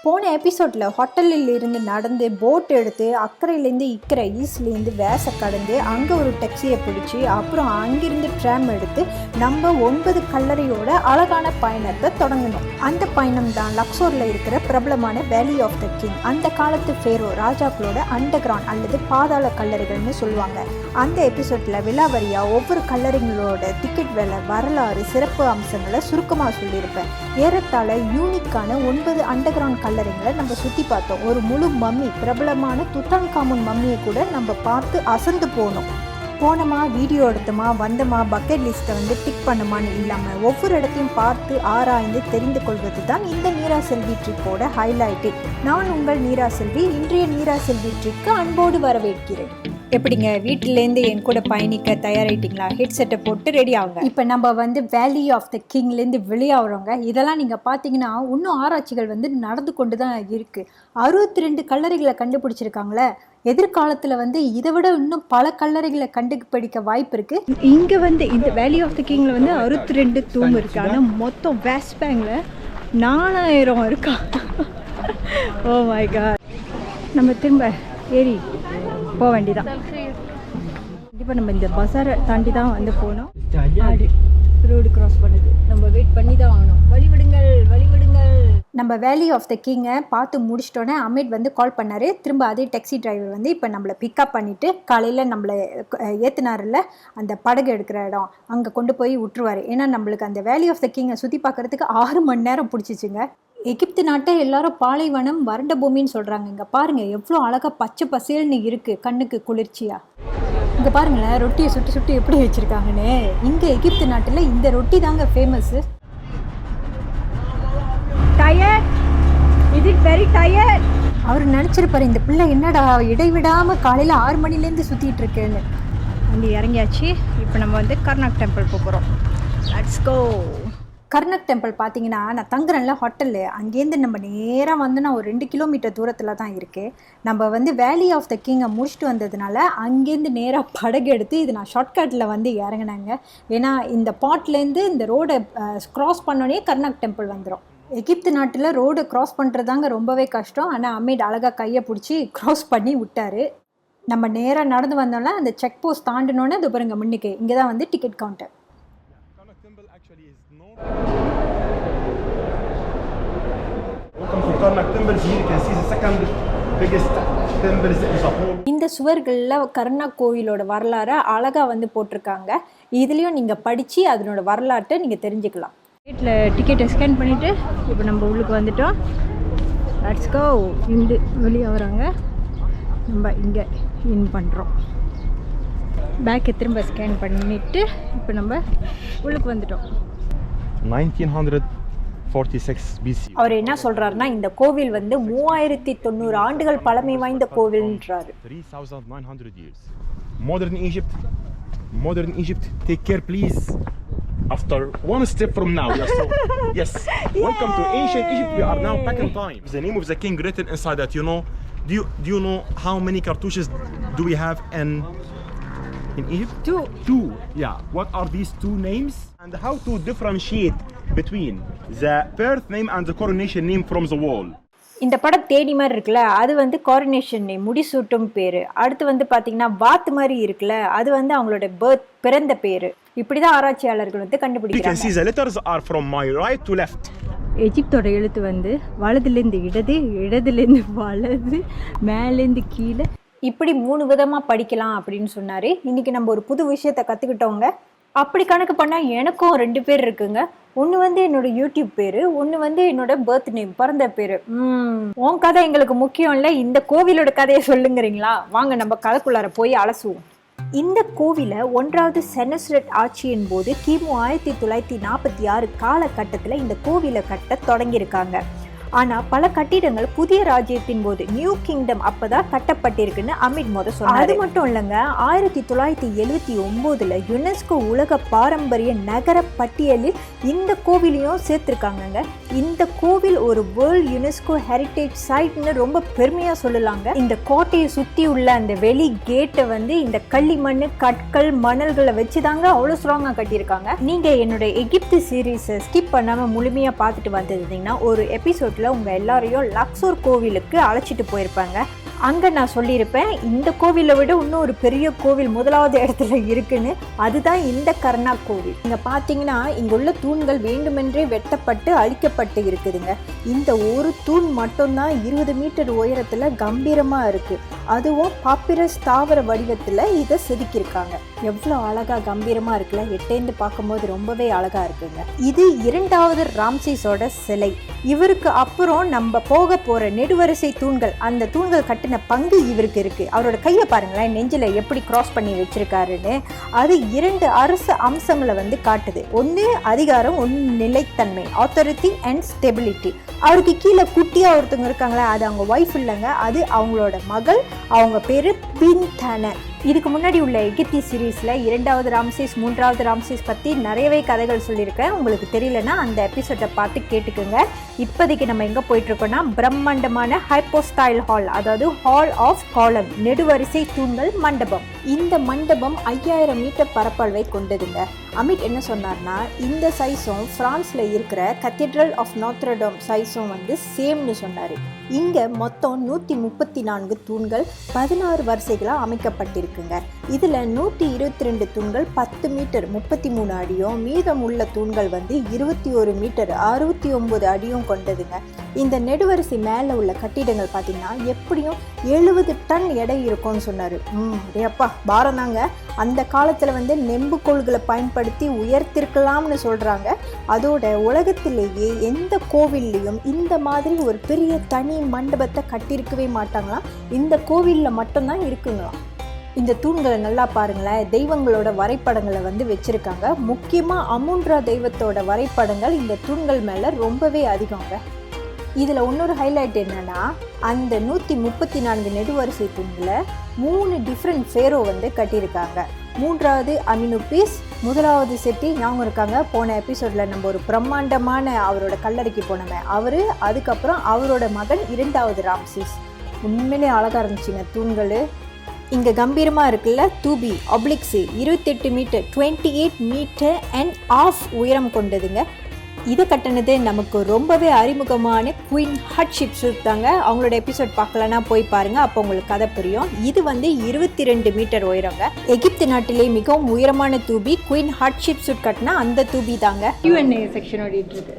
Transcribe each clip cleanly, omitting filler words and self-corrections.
போன எபிசோடில் ஹோட்டலில் இருந்து நடந்து போட் எடுத்து அக்கறையிலேருந்து இக்கரை ஈஸ்ட்லேருந்து வேச கடந்து அங்கே ஒரு டெக்ஸியை பிடிச்சி அப்புறம் அங்கிருந்து ட்ராம் எடுத்து நம்ம 9 கல்லறையோட அழகான பயணத்தை தொடங்கணும். அந்த பயணம் தான் லக்ஸோரில் இருக்கிற பிரபலமான வேலி ஆஃப் த கிங். அந்த காலத்து ஃபேரோ ராஜாக்களோட அண்டர் கிரவுண்ட் அல்லது பாதாள கல்லறைகள்னு சொல்லுவாங்க. அந்த எபிசோடில் விலாவரியாக ஒவ்வொரு கல்லறைகளோட டிக்கெட் விலை, வரலாறு, சிறப்பு அம்சங்களை சுருக்கமாக சொல்லியிருப்பேன். ஏறத்தாழ யூனிக்கான 9 அண்டர் கிரவுண்ட் கல்லறைங்களை நம்ம சுற்றி பார்த்தோம். ஒரு முழு மம்மி, பிரபலமான துட்டான்காமுன் மம்மியை கூட நம்ம பார்த்து அசந்து போனோம். போனோமா, வீடியோ எடுத்தோமா, வந்தோமா, பக்கெட் லிஸ்ட்டை டிக் பண்ணுமான்னு இல்லாமல் ஒவ்வொரு இடத்தையும் பார்த்து ஆராய்ந்து தெரிந்து கொள்வது தான் இந்த நீரா செல்வி ட்ரிப்போட ஹைலைட்டு. நான் உங்கள் நீரா செல்வி. இன்றைய நீரா செல்வி ட்ரிப்க்கு அன்போடு வரவேற்கிறேன். எப்படிங்க, வீட்டிலேருந்து என் கூட பயணிக்க தயாராகிட்டிங்களா? ஹெட்செட்டை போட்டு ரெடி ஆகுங்க. இப்போ நம்ம வேலி ஆஃப் த கிங்லேருந்து வெளியாகிறோங்க. இதெல்லாம் நீங்கள் பார்த்தீங்கன்னா இன்னும் ஆராய்ச்சிகள் நடந்து கொண்டு தான் இருக்குது. 62 கல்லறைகளை கண்டுபிடிச்சிருக்காங்களே. எதிர்காலத்தில் இதை விட இன்னும் பல கல்லறைகளை கண்டுபிடிக்க வாய்ப்பு இருக்குது. இங்கே இந்த வேலி ஆஃப் த கிங்கில் 62 தூண் இருக்குது. ஆனால் மொத்தம் வெஸ்ட் பேங்கில் 4000 இருக்கா? Oh my god. நம்ம திரும்ப ஏறி போக வேண்டியதான். கண்டிப்பாக நம்ம இந்த பஸாரை தாண்டி தான் போனோம். ரோடு கிராஸ் பண்ணுது. நம்ம வெயிட் பண்ணி தான் ஆகணும். வழிவிடுங்கள், வழிவிடுங்கள். நம்ம வேலி ஆஃப் த கிங்கை பார்த்து முடிச்சிட்டோன்னே அமீட் கால் பண்ணார். திரும்ப அதே டாக்ஸி டிரைவர் இப்போ நம்மளை பிக்கப் பண்ணிவிட்டு காலையில் நம்மளை ஏற்றுனாரில் அந்த படகு எடுக்கிற இடம் அங்கே கொண்டு போய் விட்டுருவார். ஏன்னா நம்மளுக்கு அந்த வேலி ஆஃப் த கிங்கை சுற்றி பார்க்குறதுக்கு 6 மணி நேரம் பிடிச்சிச்சுங்க. எகிப்து நாட்டை எல்லாரும் பாலைவனம், வறண்ட பூமின்னு சொல்கிறாங்க. இங்கே பாருங்கள் எவ்வளோ அழகாக பச்சை பசேல்னு இருக்குது, கண்ணுக்கு குளிர்ச்சியாக. இங்கே பாருங்களேன், ரொட்டியை சுட்டு சுட்டு எப்படி வச்சுருக்காங்கன்னு. இங்கே எகிப்து நாட்டில் இந்த ரொட்டி தாங்க ஃபேமஸ்ஸு. டயர்ட், இது வெரி டயர்ட். அவர் நினச்சிருப்பார், இந்த பிள்ளை என்னடா இடைவிடாமல் காலையில் 6 மணிலேருந்து சுற்றிட்டு இருக்கேன்னு. அங்கே இறங்கியாச்சு. இப்போ நம்ம கர்நாக் டெம்பிள் போகிறோம். Let's go. கர்நாக் டெம்பிள் பார்த்தீங்கன்னா, நான் தங்குறேன்ல ஹோட்டலு, அங்கேருந்து நம்ம நேராக வந்தோன்னா ஒரு 2 கிலோமீட்டர் தூரத்தில் தான் இருக்குது. நம்ம வேலி ஆஃப் த கிங்கை முடிச்சுட்டு வந்ததுனால அங்கேருந்து நேராக படகு எடுத்து இது நான் ஷார்ட்கட்டில் இறங்கினாங்க. ஏன்னா இந்த பாட்லேருந்து இந்த ரோடை க்ராஸ் பண்ணோடனே கர்நாக் டெம்பிள் வந்துடும். எகிப்து நாட்டில் ரோடு க்ராஸ் பண்ணுறதாங்க ரொம்பவே கஷ்டம். ஆனால் அமீட் அழகாக கையை பிடிச்சி க்ராஸ் பண்ணி விட்டார். நம்ம நேராக நடந்து வந்தோம்னா அந்த செக் போஸ்ட் தாண்டினோன்னே இது பாருங்க முன்னுக்கு இங்கே தான் டிக்கெட் கவுண்டர். இந்த சுவர்களில் கர்நாக் கோவிலோட வரலாறை அழகாக போட்டிருக்காங்க. இதுலேயும் நீங்கள் படித்து அதனோட வரலாற்றை நீங்கள் தெரிஞ்சுக்கலாம். வீட்டில் டிக்கெட்டை ஸ்கேன் பண்ணிவிட்டு இப்போ நம்ம உள்ளுக்கு வந்துட்டோம். Let's go. இந்து வெளியே வராங்க, நம்ம இங்கே இன் பண்ணுறோம். பேக்கை திரும்ப ஸ்கேன் பண்ணிவிட்டு இப்போ நம்ம உள்ளுக்கு வந்துட்டோம். 1946 BC. அவர் என்ன சொல்றாருன்னா, இந்த கோவில் 3090 ஆண்டுகள் பழமை வாய்ந்த கோவில்ன்றாரு. 3900 years. Modern Egypt, take care please. After one step from now. Yes. Welcome to ancient Egypt. We are now back in time. The name of the king written inside that, you know. Do you know how many cartouches do we have in Egypt? Two. Yeah. What are these two names? And how to differentiate between the birth name and the coronation name from the wall. இந்த படம் தேடி மாதிரி இருக்குல்ல, அது coronation name, முடிசூட்டும் பேர். அடுத்து பார்த்தீங்கன்னா வாத்து மாதிரி இருக்குல்ல, அது அவங்களோட பிறந்த பேர். இப்படி தான் ஆராய்ச்சியாளர்கள் கண்டுபிடிக்கிறாங்க. You can see the letters are from my right to left. எஜிப்தோட எழுத்து வலதுலேருந்து இடது, இடதுலேருந்து வலது, மேலேருந்து கீழே, இப்படி 3 விதமாக படிக்கலாம் அப்படின்னு சொன்னார். இன்றைக்கி நம்ம ஒரு புது விஷயத்தை கற்றுக்கிட்டோங்க. அப்படி கணக்கு பண்ணால் எனக்கும் 2 பேர் இருக்குங்க. ஒன்று என்னோட யூடியூப் பேர், ஒன்று என்னோட பர்த் நேம், பிறந்த பேர். உன் கதை எங்களுக்கு முக்கியம் இல்லை, இந்த கோவிலோட கதையை சொல்லுங்கிறீங்களா? வாங்க நம்ம கதைக்குள்ளார போய் அலசுவோம். இந்த கோவிலை 1வது செனஸ்ரெட் ஆட்சியின் போது கிமு 1946 காலகட்டத்தில் இந்த கோவிலை கட்ட தொடங்கியிருக்காங்க. ஆனால் பல கட்டிடங்கள் புதிய ராஜ்யத்தின் போது, நியூ கிங்டம் அப்பதான் கட்டப்பட்டிருக்குன்னு அமீட் சொன்னார். அது மட்டும் இல்லைங்க, 1979 யுனெஸ்கோ உலக பாரம்பரிய நகர பட்டியலில் இந்த கோவிலையும் சேர்த்திருக்காங்க. இந்த கோவில் ஒரு வேர்ல்ட் யுனெஸ்கோ ஹெரிட்டேஜ் சைட்னு ரொம்ப பெருமையா சொல்லலாங்க. இந்த கோட்டையை சுற்றி உள்ள அந்த வெளி கேட்டை இந்த களிமண், கற்கள், மணல்களை வச்சுதாங்க அவ்வளோ ஸ்ட்ராங்கா கட்டியிருக்காங்க. நீங்க என்னோட எகிப்து சீரீஸை ஸ்கிப் பண்ணாம முழுமையா பார்த்துட்டு வந்திருந்தீங்கன்னா ஒரு எபிசோட் எபிசோடில் உங்கள் எல்லாரையும் லக்ஸோர் கோவிலுக்கு அழைச்சிட்டு போயிருப்பாங்க. அங்கே நான் சொல்லியிருப்பேன், இந்த கோவிலை விட இன்னும் ஒரு பெரிய கோவில் முதலாவது இடத்துல இருக்குன்னு. அதுதான் இந்த கர்னாக் கோவில். இங்கே பார்த்தீங்கன்னா இங்கே உள்ள தூண்கள் வேண்டுமென்றே வெட்டப்பட்டு அழிக்கப்பட்டு இருக்குதுங்க. இந்த ஒரு தூண் மட்டும்தான் 20 மீட்டர் உயரத்தில் கம்பீரமாக இருக்குது. அதுவும் பாப்பிரஸ் தாவர வடிவத்தில் இதை செதுக்கியிருக்காங்க. எவ்வளோ அழகாக கம்பீரமாக இருக்குல்ல, எட்டேந்து பார்க்கும்போது ரொம்பவே அழகாக இருக்குங்க. இது 2வது ராம்சீஸோட சிலை. இவருக்கு அப்புறம் நம்ம போக போகிற நெடுவரிசை தூண்கள், அந்த தூண்கள் கட்டின பங்கு இவருக்கு இருக்குது. அவரோட கையை பாருங்களேன், நெஞ்சில் எப்படி கிராஸ் பண்ணி வச்சிருக்காருன்னு. அது 2 அரசு அம்சங்களை காட்டுது. ஒன்று அதிகாரம், ஒன்று நிலைத்தன்மை, ஆத்தாரிட்டி அண்ட் ஸ்டெபிலிட்டி. அவருக்கு கீழே குட்டியாக ஒருத்தவங்க இருக்காங்களே, அது அவங்க ஒய்ஃப் இல்லைங்க, அது அவங்களோட மகள். அவங்க பேர் பின்தான. இதுக்கு முன்னாடி உள்ள எகிப்தி சீரீஸில் 2வது ராம்சீஸ் 3வது ராம்சீஸ் பற்றி நிறையவே கதைகள் சொல்லியிருக்கேன். உங்களுக்கு தெரியலன்னா அந்த எபிசோடை பார்த்து கேட்டுக்கோங்க. இப்போதைக்கு நம்ம எங்கே போயிட்டுருக்கோன்னா பிரம்மாண்டமான ஹைப்போஸ்டைல் ஹால், அதாவது ஹால் ஆஃப் காலம், நெடுவரிசை தூண்கள் மண்டபம். இந்த மண்டபம் 5000 மீட்டர் பரப்பளவை கொண்டதுங்க. அமித் என்ன சொன்னார்னா, இந்த சைஸும் ஃப்ரான்ஸில் இருக்கிற கத்தீட்ரல் ஆஃப் நாத்ரடாம் சைஸும் சேம்னு சொன்னார். இங்கே மொத்தம் 134 தூண்கள் 16 வரிசைகளாக அமைக்கப்பட்டிருக்குங்க. இதில் 122 தூண்கள் 10 மீட்டர் 33 அடியும், மீதம் உள்ள தூண்கள் 21 மீட்டர் 69 அடியும் கொண்டதுங்க. இந்த நெடுவரிசை மேலே உள்ள கட்டிடங்கள் பார்த்தீங்கன்னா எப்படியும் 70 டன் எடை இருக்கும்னு சொன்னார். அப்பா பாரம் தாங்க. அந்த காலத்தில் நெம்புகோள்களை பயன்படுத்தி உயர்த்திருக்கலாம்னு சொல்கிறாங்க. அதோட உலகத்திலேயே எந்த கோவில்லையும் இந்த மாதிரி ஒரு பெரிய தனி மண்டபத்தை கட்டியிருக்கவே மாட்டாங்களாம். இந்த கோவிலில் மட்டும்தான் இருக்குங்களாம். இந்த தூண்களை நல்லா பாருங்களேன், தெய்வங்களோட வரைபடங்களை வச்சுருக்காங்க. முக்கியமாக அமுன்ரா தெய்வத்தோட வரைபடங்கள் இந்த தூண்கள் மேலே ரொம்பவே அதிகங்க. இதில் இன்னொரு ஹைலைட் என்னென்னா, அந்த 134 நெடுவரிசை தூண்களை 3 டிஃப்ரெண்ட் ஃபேரோ கட்டியிருக்காங்க. 3வது அமினுபீஸ், 1வது செட்டி ஞாபகம் இருக்காங்க, போன எபிசோடில் நம்ம ஒரு பிரம்மாண்டமான அவரோட கல்லறைக்கு போனோமே அவர். அதுக்கப்புறம் அவரோட மகன் 2வது ராம்சீஸ். உண்மையிலே அழகாக இருந்துச்சுங்க தூண்கள். இங்கே கம்பீரமாக இருக்குல்ல, தூபி ஆப்ளிக்ஸு 28 மீட்டர் 28 மீட்டர் அண்ட் ஆஃப் உயரம் கொண்டதுங்க. இதை கட்டினது நமக்கு ரொம்பவே அறிமுகமான குயின் ஹட்ஷிப்சுட் தாங்க. அவங்களோட எபிசோட் பார்க்கலன்னா போய் பாருங்கள், அப்போ உங்களுக்கு கதை புரியும். இது 22 மீட்டர் உயரங்க. எகிப்து நாட்டிலே மிகவும் உயரமான தூபி குயின் ஹட்ஷிப்சுட் கட்டினா அந்த தூபி தாங்க. Q&A செக்ஷன் ஓடிட்டு இருக்கு.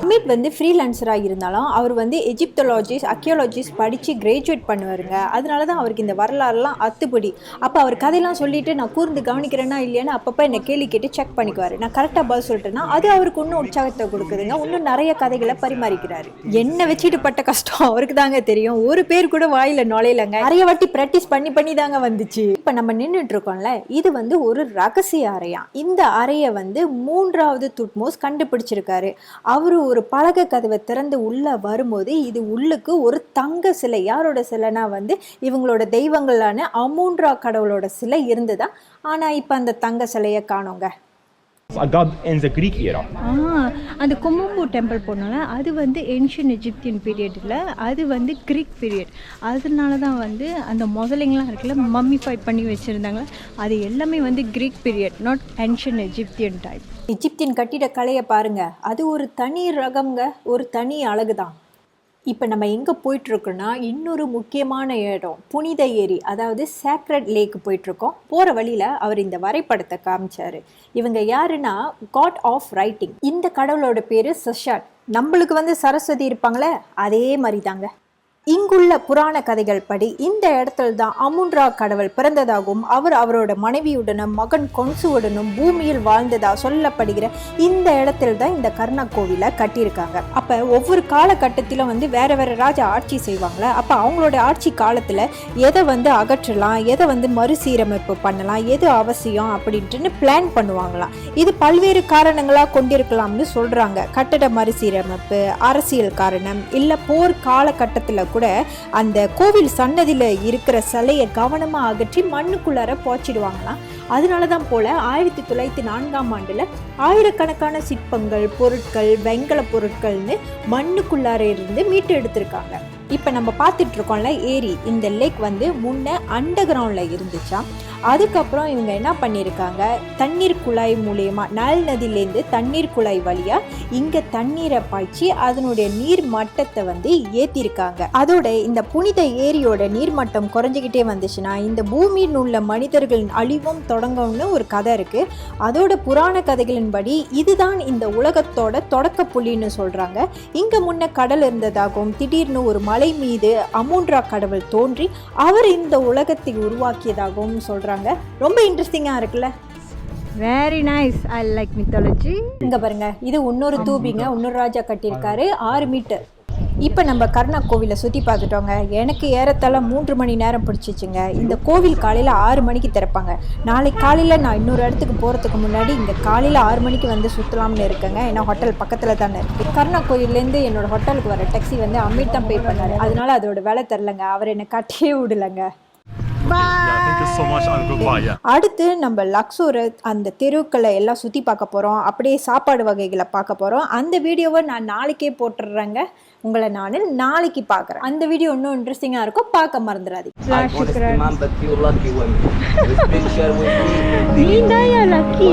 அமித் ஃப்ரீலான்சராக இருந்தாலும் அவர் எஜிப்தோலாஜிஸ்ட் ஆர்கியாலஜிஸ்ட் படித்து கிராஜுவேட் பண்ணுவாருங்க. அதனால தான் அவருக்கு இந்த வரலாறுலாம் அத்துப்படி. அப்போ அவர் கதையெல்லாம் சொல்லிட்டு நான் கூர்ந்து கவனிக்கிறேன்னா இல்லையான்னு அப்பப்போ என்னை கேள்வி கேட்டு செக் பண்ணிக்குவார். நான் கரெக்டாக பதில் சொல்லிட்டேன்னா அது அவருக்கு இன்னும் உற்சாகத்தை கொடுக்குதுங்க. இன்னும் நிறைய கதைகளை பரிமாறிக்கிறாரு. என்ன வச்சுட்டு பட்ட கஷ்டம் அவருக்கு தாங்க தெரியும். ஒரு பேர் கூட வாயில நுழையலங்க. நிறைய வாட்டி பிராக்டிஸ் பண்ணி தாங்க வந்துச்சு. இப்ப நம்ம நின்றுட்டு இருக்கோம்ல, இது ஒரு ரகசிய அறையா. இந்த அறையை 3வது துட்மோஸ் கண்டுபிடிச்சிருக்காரு. அவரு ஒரு பலகை கதவை திறந்து உள்ள வரும்போது இது உள்ளுக்கு ஒரு தங்க சிலை, யாரோட சிலைனா இவங்களோட தெய்வங்களான அமுன்ரா கடவுளோட சிலை இருந்ததா. ஆனா இப்ப அந்த தங்க சிலையை காணோங்க. A god in the Greek era. அந்த கொம்பம்பு டெம்பிள் போனால அது ஏன்ஷியன் எஜிப்தியன் பீரியடில், அது கிரீக் பீரியட். அதனால தான் அந்த முதலைங்களாம் இருக்குல்ல, மம்மிஃபை பண்ணி வச்சுருந்தாங்க. அது எல்லாமே Greek period, not ancient Egyptian type. Egyptian கட்டிட கலையை பாருங்க, அது ஒரு தனி ரகம்ங்க, ஒரு தனி அழகு தான். இப்போ நம்ம எங்கே போயிட்டுருக்கோன்னா இன்னொரு முக்கியமான இடம், புனித ஏரி, அதாவது சேக்ரட் லேக்கு போயிட்டுருக்கோம். போகிற வழியில் அவர் இந்த வரைபடத்தை காமிச்சார். இவங்க யாருன்னா காட் ஆஃப் ரைட்டிங். இந்த கடவுளோட பேர் சஷாட். நம்மளுக்கு சரஸ்வதி இருப்பாங்களே, அதே மாதிரி தாங்க. இங்குள்ள புராண கதைகள் படி இந்த இடத்துல தான் அமுன்ரா கடவுள் பிறந்ததாகவும் அவர் அவரோட மனைவியுடனும் மகன் கொன்சுவுடனும் பூமியில் வாழ்ந்ததா சொல்லப்படுகிற இந்த இடத்துல தான் இந்த கர்னாக் கோவிலை கட்டியிருக்காங்க. அப்போ ஒவ்வொரு காலகட்டத்திலும் வேற வேற ராஜா ஆட்சி செய்வாங்களே, அப்போ அவங்களோட ஆட்சி காலத்தில் எதை அகற்றலாம், எதை மறுசீரமைப்பு பண்ணலாம், எது அவசியம் அப்படின்ட்டு பிளான் பண்ணுவாங்களாம். இது பல்வேறு காரணங்களாக கொண்டிருக்கலாம்னு சொல்கிறாங்க. கட்டட மறுசீரமைப்பு, அரசியல் காரணம், இல்லை போர் காலகட்டத்தில் கூட அந்த கோவில் சன்னதியில இருக்கிற சிலையை கவனமா அகற்றி மண்ணுக்குள்ளார போச்சிடுவாங்களாம். அதனாலதான் போல 1904ஆம் ஆண்டுல ஆயிரக்கணக்கான சிற்பங்கள், பொருட்கள், வெங்கல பொருட்கள்னு மண்ணுக்குள்ளார இருந்து மீட்டு எடுத்திருக்காங்க. இப்போ நம்ம பார்த்துட்டு இருக்கோம்ல ஏரி, இந்த லேக் வந்து முன்ன அண்டர் கிரவுண்டில் இருந்துச்சா. அதுக்கப்புறம் இவங்க என்ன பண்ணியிருக்காங்க, தண்ணீர் குழாய் மூலயமா நல் நதியிலேருந்து தண்ணீர் குழாய் வழியாக இங்கே தண்ணீரை பாய்ச்சி அதனுடைய நீர் மட்டத்தை வந்து ஏற்றிருக்காங்க. அதோட இந்த புனித ஏரியோட நீர்மட்டம் குறைஞ்சிக்கிட்டே வந்துச்சுன்னா இந்த பூமியில் உள்ள மனிதர்களின் அழிவும் தொடங்கும்னு ஒரு கதை இருக்குது. அதோட புராண கதைகளின்படி இதுதான் இந்த உலகத்தோட தொடக்க புள்ளின்னு சொல்கிறாங்க. இங்கே முன்ன கடல் இருந்ததாகவும் திடீர்னு ஒரு மலை மீது அமூன்ரா கடவுள் தோன்றி அவர் இந்த உலகத்தை உருவாக்கியதாகவும் சொல்றாங்க. ரொம்ப இன்ட்ரெஸ்டிங்கா இருக்குல்ல. Very nice, I like mythology. இங்க பாருங்க, இது இன்னொரு தூபிங்க, இன்னொரு ராஜா கட்டியிருக்காரு, 6 மீட்டர். இப்போ நம்ம கர்ணா கோவிலை சுற்றி பார்த்துட்டோங்க. எனக்கு ஏறத்தாழ 3 மணி நேரம் பிடிச்சிச்சுங்க. இந்த கோவில் காலையில் 6 மணிக்கு திறப்பாங்க. நாளைக்கு காலையில் நான் இன்னொரு இடத்துக்கு போகிறதுக்கு முன்னாடி இங்கே காலையில் 6 மணிக்கு வந்து சுற்றலாம்னு இருக்கேங்க. ஏன்னா ஹோட்டல் பக்கத்தில் தானே இருக்குது. கர்ணா கோயிலேருந்து என்னோட ஹோட்டலுக்கு வர டாக்ஸி வந்து அமித் தான் பே பண்ணார். அதனால அதோட விலை தெரிலங்க, அவர் என்னை கட்டியே விடலைங்க. அடுத்து நம்ம லக்ஸூர் அந்த தெருக்களை எல்லாம் சுற்றி பார்க்க போகிறோம். அப்படியே சாப்பாடு வகைகளை பார்க்க போகிறோம். அந்த வீடியோவை நான் நாளைக்கே போட்டுடுறேங்க. உங்களை நான் நாளைக்கு பார்க்குறேன். அந்த வீடியோ இன்னும் இன்ட்ரெஸ்டிங்காக இருக்கும், பார்க்க மறந்துடாதீங்க. நீ தான் லக்கி.